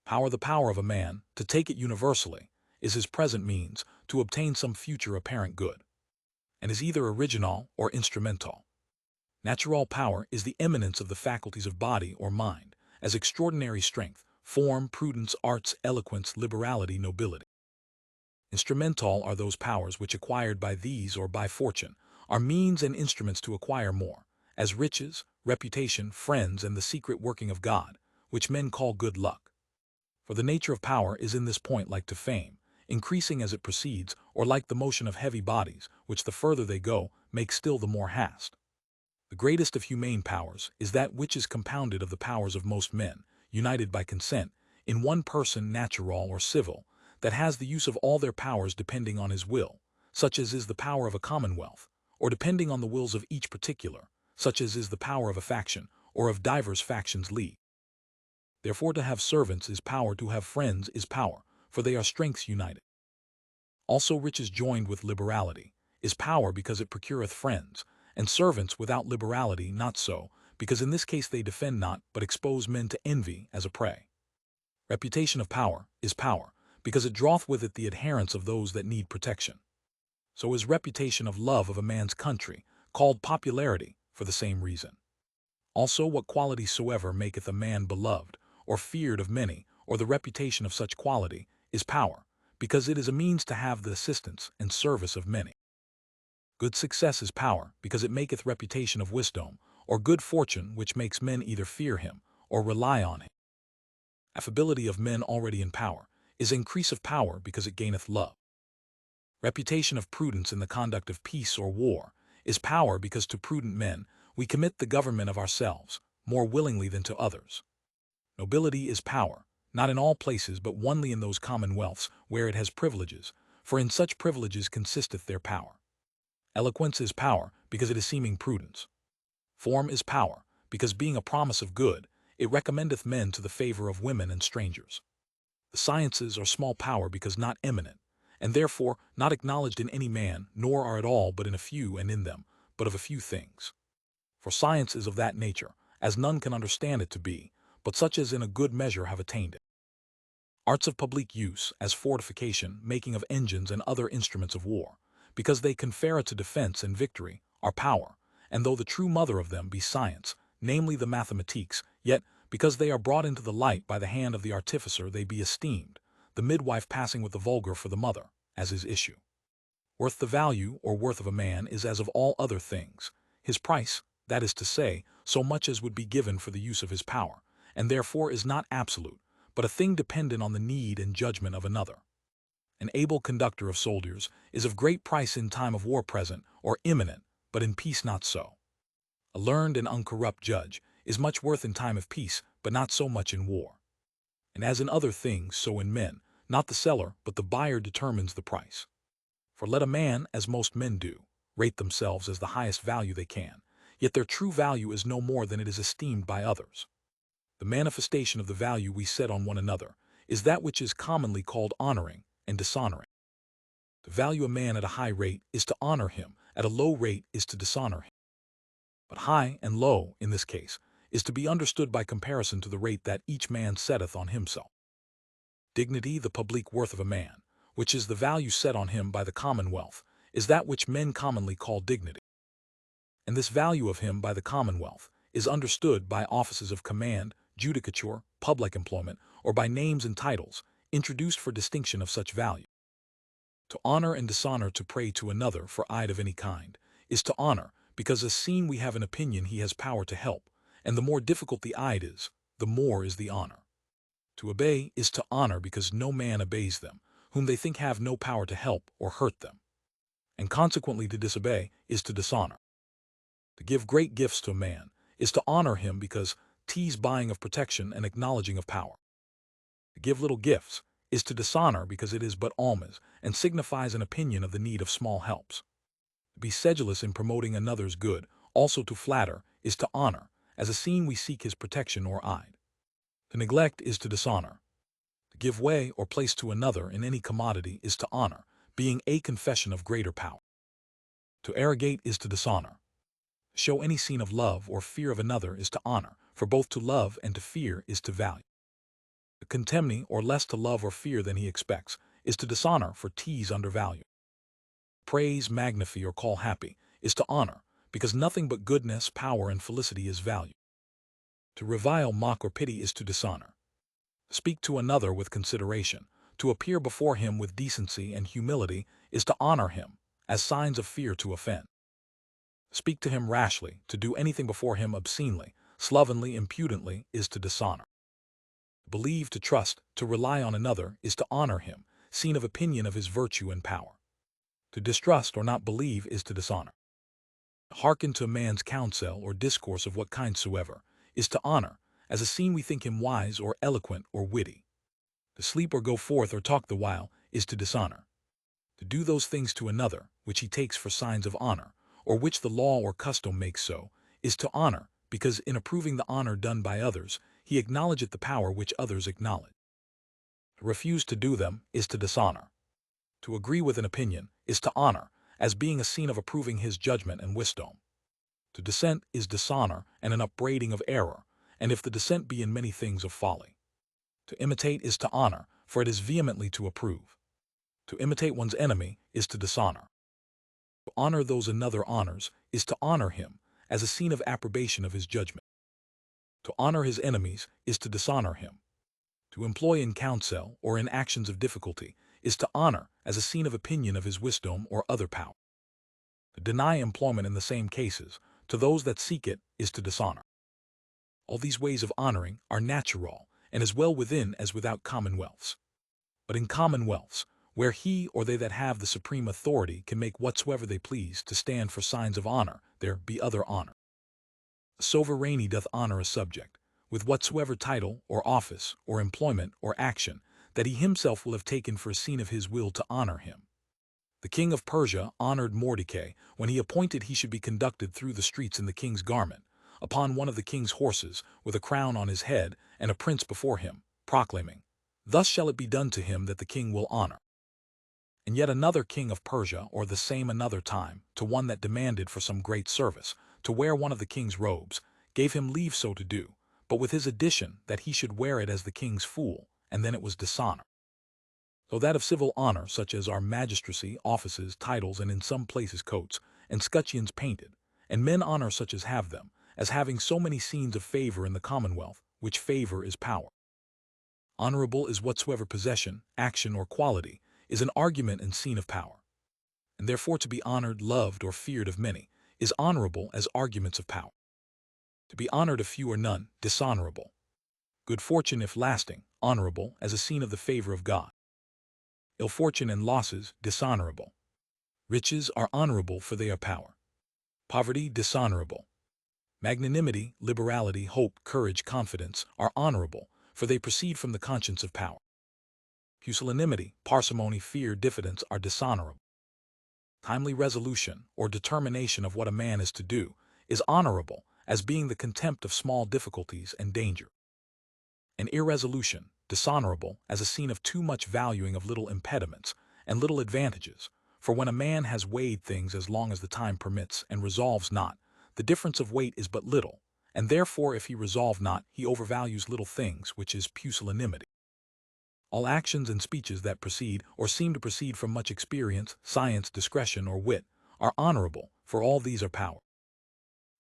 Power, the power of a man, to take it universally, is his present means to obtain some future apparent good, and is either original or instrumental. Natural power is the eminence of the faculties of body or mind, as extraordinary strength, form, prudence, arts, eloquence, liberality, nobility. Instrumental are those powers which, acquired by these or by fortune, are means and instruments to acquire more, as riches, reputation, friends, and the secret working of God, which men call good luck. For the nature of power is in this point like to fame, increasing as it proceeds, or like the motion of heavy bodies, which the further they go, make still the more hast. The greatest of humane powers is that which is compounded of the powers of most men, united by consent, in one person, natural or civil, that has the use of all their powers depending on his will, such as is the power of a commonwealth, or depending on the wills of each particular, such as is the power of a faction, or of divers factions league. Therefore to have servants is power, to have friends is power, for they are strengths united. Also riches joined with liberality is power, because it procureth friends, and servants without liberality not so, because in this case they defend not, but expose men to envy as a prey. Reputation of power is power, because it draweth with it the adherence of those that need protection. So is reputation of love of a man's country, called popularity, for the same reason. Also what quality soever maketh a man beloved, or feared of many, or the reputation of such quality, is power, because it is a means to have the assistance and service of many. Good success is power, because it maketh reputation of wisdom, or good fortune, which makes men either fear him, or rely on him. Affability of men already in power is increase of power, because it gaineth love. Reputation of prudence in the conduct of peace or war is power, because to prudent men we commit the government of ourselves, more willingly than to others. Nobility is power, not in all places, but only in those commonwealths where it has privileges, for in such privileges consisteth their power. Eloquence is power, because it is seeming prudence. Form is power, because being a promise of good, it recommendeth men to the favor of women and strangers. The sciences are small power, because not eminent, and therefore not acknowledged in any man, nor are at all but in a few, and in them but of a few things. For science is of that nature, as none can understand it to be, but such as in a good measure have attained it. Arts of public use, as fortification, making of engines and other instruments of war, because they confer to defense and victory, are power, and though the true mother of them be science, namely the mathematiques, yet, because they are brought into the light by the hand of the artificer, they be esteemed, the midwife passing with the vulgar for the mother, as his issue. Worth, the value or worth of a man, is as of all other things, his price, that is to say, so much as would be given for the use of his power, and therefore is not absolute, but a thing dependent on the need and judgment of another. An able conductor of soldiers is of great price in time of war present, or imminent, but in peace not so. A learned and uncorrupt judge is much worth in time of peace, but not so much in war. And as in other things, so in men, not the seller, but the buyer determines the price. For let a man, as most men do, rate themselves as the highest value they can, yet their true value is no more than it is esteemed by others. The manifestation of the value we set on one another is that which is commonly called honoring and dishonoring. To value a man at a high rate is to honor him, at a low rate is to dishonor him. But high and low, in this case, is to be understood by comparison to the rate that each man setteth on himself. Dignity, the public worth of a man, which is the value set on him by the commonwealth, is that which men commonly call dignity. And this value of him by the commonwealth is understood by offices of command, judicature, public employment, or by names and titles, introduced for distinction of such value. To honor and dishonor, to pray to another for aid of any kind, is to honor, because as seen we have an opinion he has power to help, and the more difficult the aid is, the more is the honor. To obey is to honor, because no man obeys them, whom they think have no power to help or hurt them. And consequently to disobey is to dishonor. To give great gifts to a man is to honor him, because 'tis buying of protection and acknowledging of power. To give little gifts is to dishonor, because it is but alms, and signifies an opinion of the need of small helps. To be sedulous in promoting another's good, also to flatter, is to honor, as a scene we seek his protection or aid. To neglect is to dishonor. To give way or place to another in any commodity is to honor, being a confession of greater power. To arrogate is to dishonor. To show any scene of love or fear of another is to honor, for both to love and to fear is to value. To contemny, or less to love or fear than he expects, is to dishonor, for tease undervalue. Praise, magnify, or call happy, is to honor, because nothing but goodness, power, and felicity is valued. To revile, mock, or pity is to dishonor. Speak to another with consideration, to appear before him with decency and humility is to honor him, as signs of fear to offend. Speak to him rashly, to do anything before him obscenely, slovenly, impudently, is to dishonor. Believe, to trust, to rely on another is to honor him, seen of opinion of his virtue and power. To distrust or not believe is to dishonor. Hearken to a man's counsel or discourse of what kind soever is to honor, as a seen we think him wise or eloquent or witty. To sleep or go forth or talk the while is to dishonor. To do those things to another, which he takes for signs of honor, or which the law or custom makes so, is to honor, because in approving the honor done by others, he acknowledgeth the power which others acknowledge. To refuse to do them is to dishonor. To agree with an opinion is to honor, as being a scene of approving his judgment and wisdom. To dissent is dishonor and an upbraiding of error, and if the dissent be in many things of folly. To imitate is to honor, for it is vehemently to approve. To imitate one's enemy is to dishonor. To honor those another honors is to honor him, as a scene of approbation of his judgment. To honor his enemies is to dishonor him. To employ in counsel or in actions of difficulty is to honor, as a scene of opinion of his wisdom or other power. To deny employment in the same cases, to those that seek it, is to dishonor. All these ways of honoring are natural, and as well within as without commonwealths. But in commonwealths, where he or they that have the supreme authority can make whatsoever they please to stand for signs of honor, there be other honor. A sovereignty doth honor a subject, with whatsoever title, or office, or employment, or action, that he himself will have taken for a scene of his will to honor him. The king of Persia honored Mordecai when he appointed he should be conducted through the streets in the king's garment, upon one of the king's horses, with a crown on his head, and a prince before him, proclaiming, "Thus shall it be done to him that the king will honor." And yet another king of Persia, or the same another time, to one that demanded for some great service, to wear one of the king's robes, gave him leave so to do, but with his addition that he should wear it as the king's fool, and then it was dishonor. So that of civil honor, such as our magistracy, offices, titles, and in some places coats, and scutcheons painted, and men honor such as have them, as having so many scenes of favor in the commonwealth, which favor is power. Honorable is whatsoever possession, action, or quality is an argument and scene of power. And therefore to be honored, loved, or feared of many is honorable as arguments of power. To be honored of few or none, dishonorable. Good fortune, if lasting, honorable as a scene of the favor of God. Ill fortune and losses, dishonorable. Riches are honorable, for they are power. Poverty, dishonorable. Magnanimity, liberality, hope, courage, confidence are honorable, for they proceed from the conscience of power. Pusillanimity, parsimony, fear, diffidence are dishonorable. Timely resolution, or determination of what a man is to do, is honorable, as being the contempt of small difficulties and danger. And irresolution, dishonorable, as a scene of too much valuing of little impediments and little advantages, for when a man has weighed things as long as the time permits and resolves not, the difference of weight is but little, and therefore if he resolve not, he overvalues little things, which is pusillanimity. All actions and speeches that proceed or seem to proceed from much experience, science, discretion, or wit are honorable, for all these are power.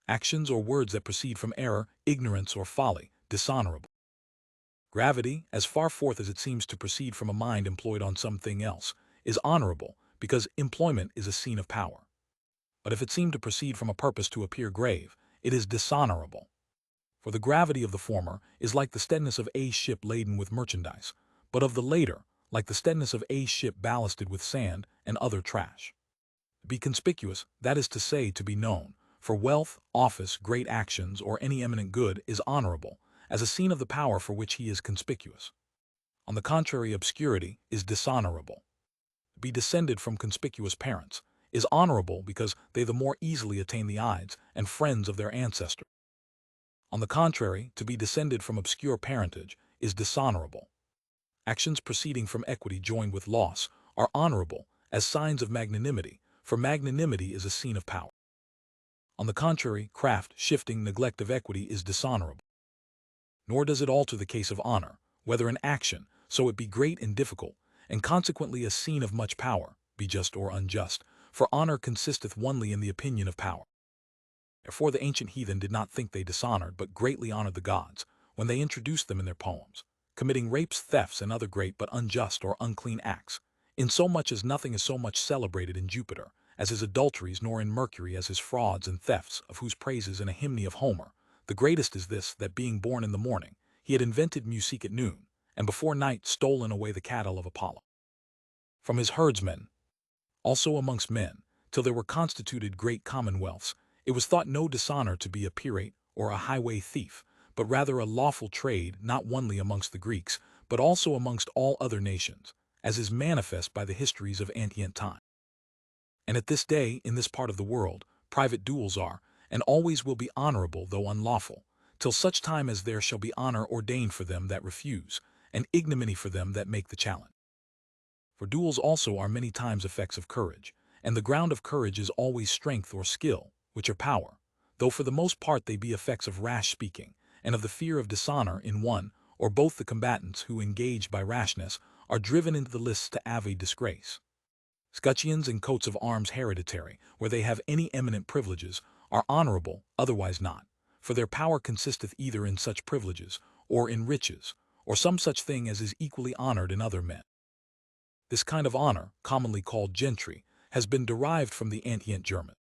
Actions or words that proceed from error, ignorance, or folly, dishonorable. Gravity, as far forth as it seems to proceed from a mind employed on something else, is honorable, because employment is a scene of power. But if it seem to proceed from a purpose to appear grave, it is dishonorable. For the gravity of the former is like the steadiness of a ship laden with merchandise, but of the later, like the steadiness of a ship ballasted with sand and other trash. To be conspicuous, that is to say, to be known, for wealth, office, great actions, or any eminent good is honorable, as a scene of the power for which he is conspicuous. On the contrary, obscurity is dishonorable. To be descended from conspicuous parents is honorable, because they the more easily attain the eyes and friends of their ancestors. On the contrary, to be descended from obscure parentage is dishonorable. Actions proceeding from equity joined with loss are honorable, as signs of magnanimity, for magnanimity is a scene of power. On the contrary, craft, shifting, neglect of equity is dishonorable. Nor does it alter the case of honor, whether in action, so it be great and difficult, and consequently a scene of much power, be just or unjust, for honor consisteth only in the opinion of power. Therefore the ancient heathen did not think they dishonored, but greatly honored the gods, when they introduced them in their poems, committing rapes, thefts, and other great but unjust or unclean acts, insomuch as nothing is so much celebrated in Jupiter as his adulteries, nor in Mercury as his frauds and thefts, of whose praises in a hymn of Homer, the greatest is this, that being born in the morning, he had invented music at noon, and before night stolen away the cattle of Apollo from his herdsmen. Also amongst men, till there were constituted great commonwealths, it was thought no dishonor to be a pirate or a highway thief, but rather a lawful trade, not only amongst the Greeks, but also amongst all other nations, as is manifest by the histories of antient time. And at this day, in this part of the world, private duels are, and always will be honorable though unlawful, till such time as there shall be honor ordained for them that refuse, and ignominy for them that make the challenge. For duels also are many times effects of courage, and the ground of courage is always strength or skill, which are power, though for the most part they be effects of rash speaking, and of the fear of dishonor in one or both the combatants who, engaged by rashness, are driven into the lists to avoid disgrace. Scutcheons and coats of arms hereditary, where they have any eminent privileges, are honorable, otherwise not, for their power consisteth either in such privileges, or in riches, or some such thing as is equally honored in other men. This kind of honor, commonly called gentry, has been derived from the antient German.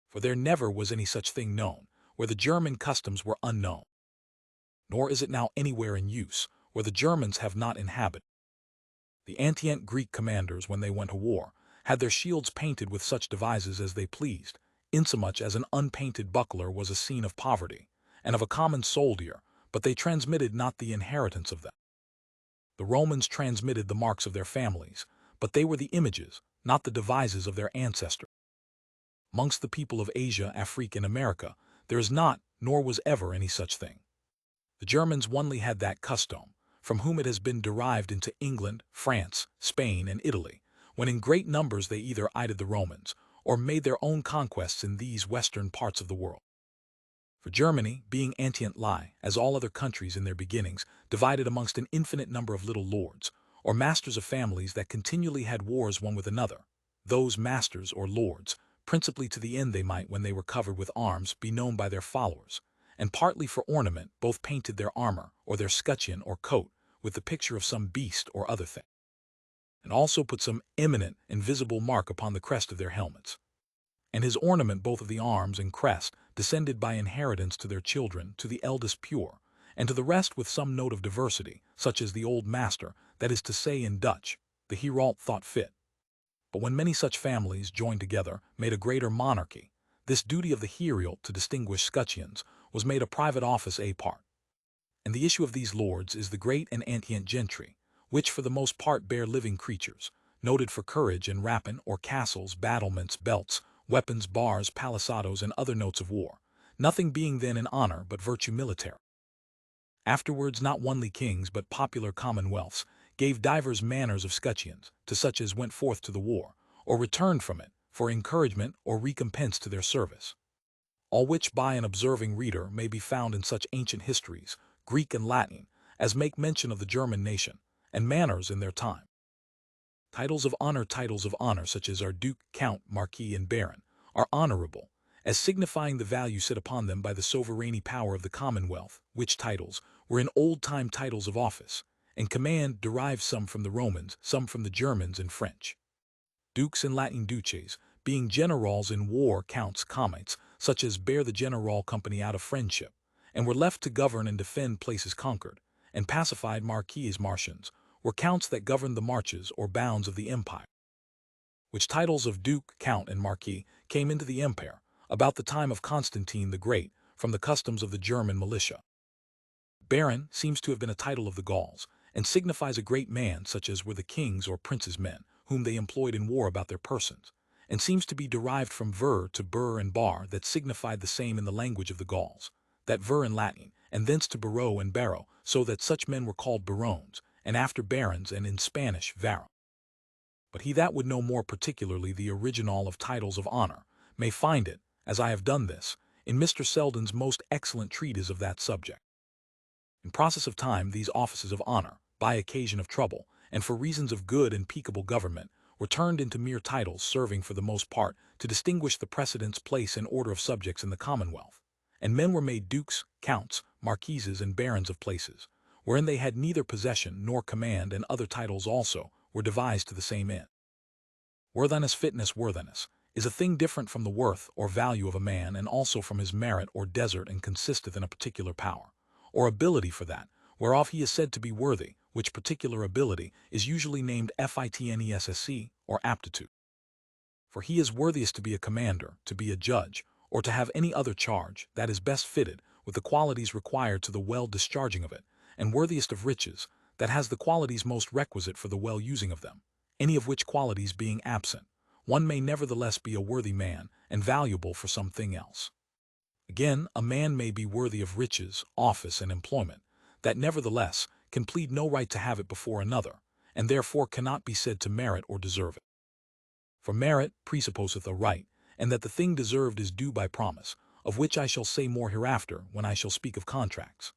For there never was any such thing known, where the German customs were unknown. Nor is it now anywhere in use, where the Germans have not inhabited. The antient Greek commanders, when they went to war, had their shields painted with such devices as they pleased, insomuch as an unpainted buckler was a scene of poverty, and of a common soldier, but they transmitted not the inheritance of them. The Romans transmitted the marks of their families, but they were the images, not the devices of their ancestors. Amongst the people of Asia, Africa, and America, there is not, nor was ever any such thing. The Germans only had that custom, from whom it has been derived into England, France, Spain, and Italy, when in great numbers they either aided the Romans, or made their own conquests in these western parts of the world. For Germany, being antient lie, as all other countries in their beginnings, divided amongst an infinite number of little lords, or masters of families that continually had wars one with another, those masters or lords, principally to the end they might, when they were covered with arms, be known by their followers, and partly for ornament, both painted their armor, or their scutcheon or coat, with the picture of some beast or other thing, and also put some eminent and visible mark upon the crest of their helmets. And his ornament both of the arms and crest descended by inheritance to their children, to the eldest pure, and to the rest with some note of diversity, such as the old master, that is to say in Dutch, the herald thought fit. But when many such families, joined together, made a greater monarchy, this duty of the herald to distinguish scutcheons was made a private office apart. And the issue of these lords is the great and antient gentry, which for the most part bear living creatures, noted for courage and rapine, or castles, battlements, belts, weapons, bars, palisadoes, and other notes of war, nothing being then in honor but virtue military. Afterwards not only kings but popular commonwealths gave divers manners of scutcheons to such as went forth to the war, or returned from it, for encouragement or recompense to their service. All which by an observing reader may be found in such ancient histories, Greek and Latin, as make mention of the German nation, and manners in their time. Titles of honor, such as are Duke, Count, Marquis, and Baron, are honorable, as signifying the value set upon them by the sovereign power of the Commonwealth, which titles were in old-time titles of office, and command derived some from the Romans, some from the Germans and French. Dukes in Latin duces, being generals in war, counts, commates, such as bear the general company out of friendship, and were left to govern and defend places conquered, and pacified marquis martians, were counts that governed the marches or bounds of the empire. Which titles of Duke, Count, and Marquis came into the empire, about the time of Constantine the Great, from the customs of the German militia. Baron seems to have been a title of the Gauls, and signifies a great man, such as were the king's or prince's men, whom they employed in war about their persons, and seems to be derived from ver to bur and bar, that signified the same in the language of the Gauls, that ver in Latin, and thence to barrow and barrow, so that such men were called barons, and after barons, and in Spanish varo. But he that would know more particularly the original of titles of honor may find it, as I have done this, in Mr. Selden's most excellent treatise of that subject. In process of time, these offices of honor, by occasion of trouble, and for reasons of good and peaceable government, were turned into mere titles serving for the most part to distinguish the precedence, place, and order of subjects in the commonwealth. And men were made dukes, counts, marquises, and barons of places, wherein they had neither possession nor command, and other titles also were devised to the same end. Worthiness, fitness, worthiness, is a thing different from the worth or value of a man, and also from his merit or desert, and consisteth in a particular power, or ability for that, whereof he is said to be worthy, which particular ability is usually named fitness or aptitude. For he is worthiest to be a commander, to be a judge, or to have any other charge that is best fitted with the qualities required to the well discharging of it, and worthiest of riches, that has the qualities most requisite for the well using of them, any of which qualities being absent, one may nevertheless be a worthy man, and valuable for something else. Again, a man may be worthy of riches, office, and employment, that nevertheless can plead no right to have it before another, and therefore cannot be said to merit or deserve it. For merit presupposeth a right, and that the thing deserved is due by promise, of which I shall say more hereafter when I shall speak of contracts.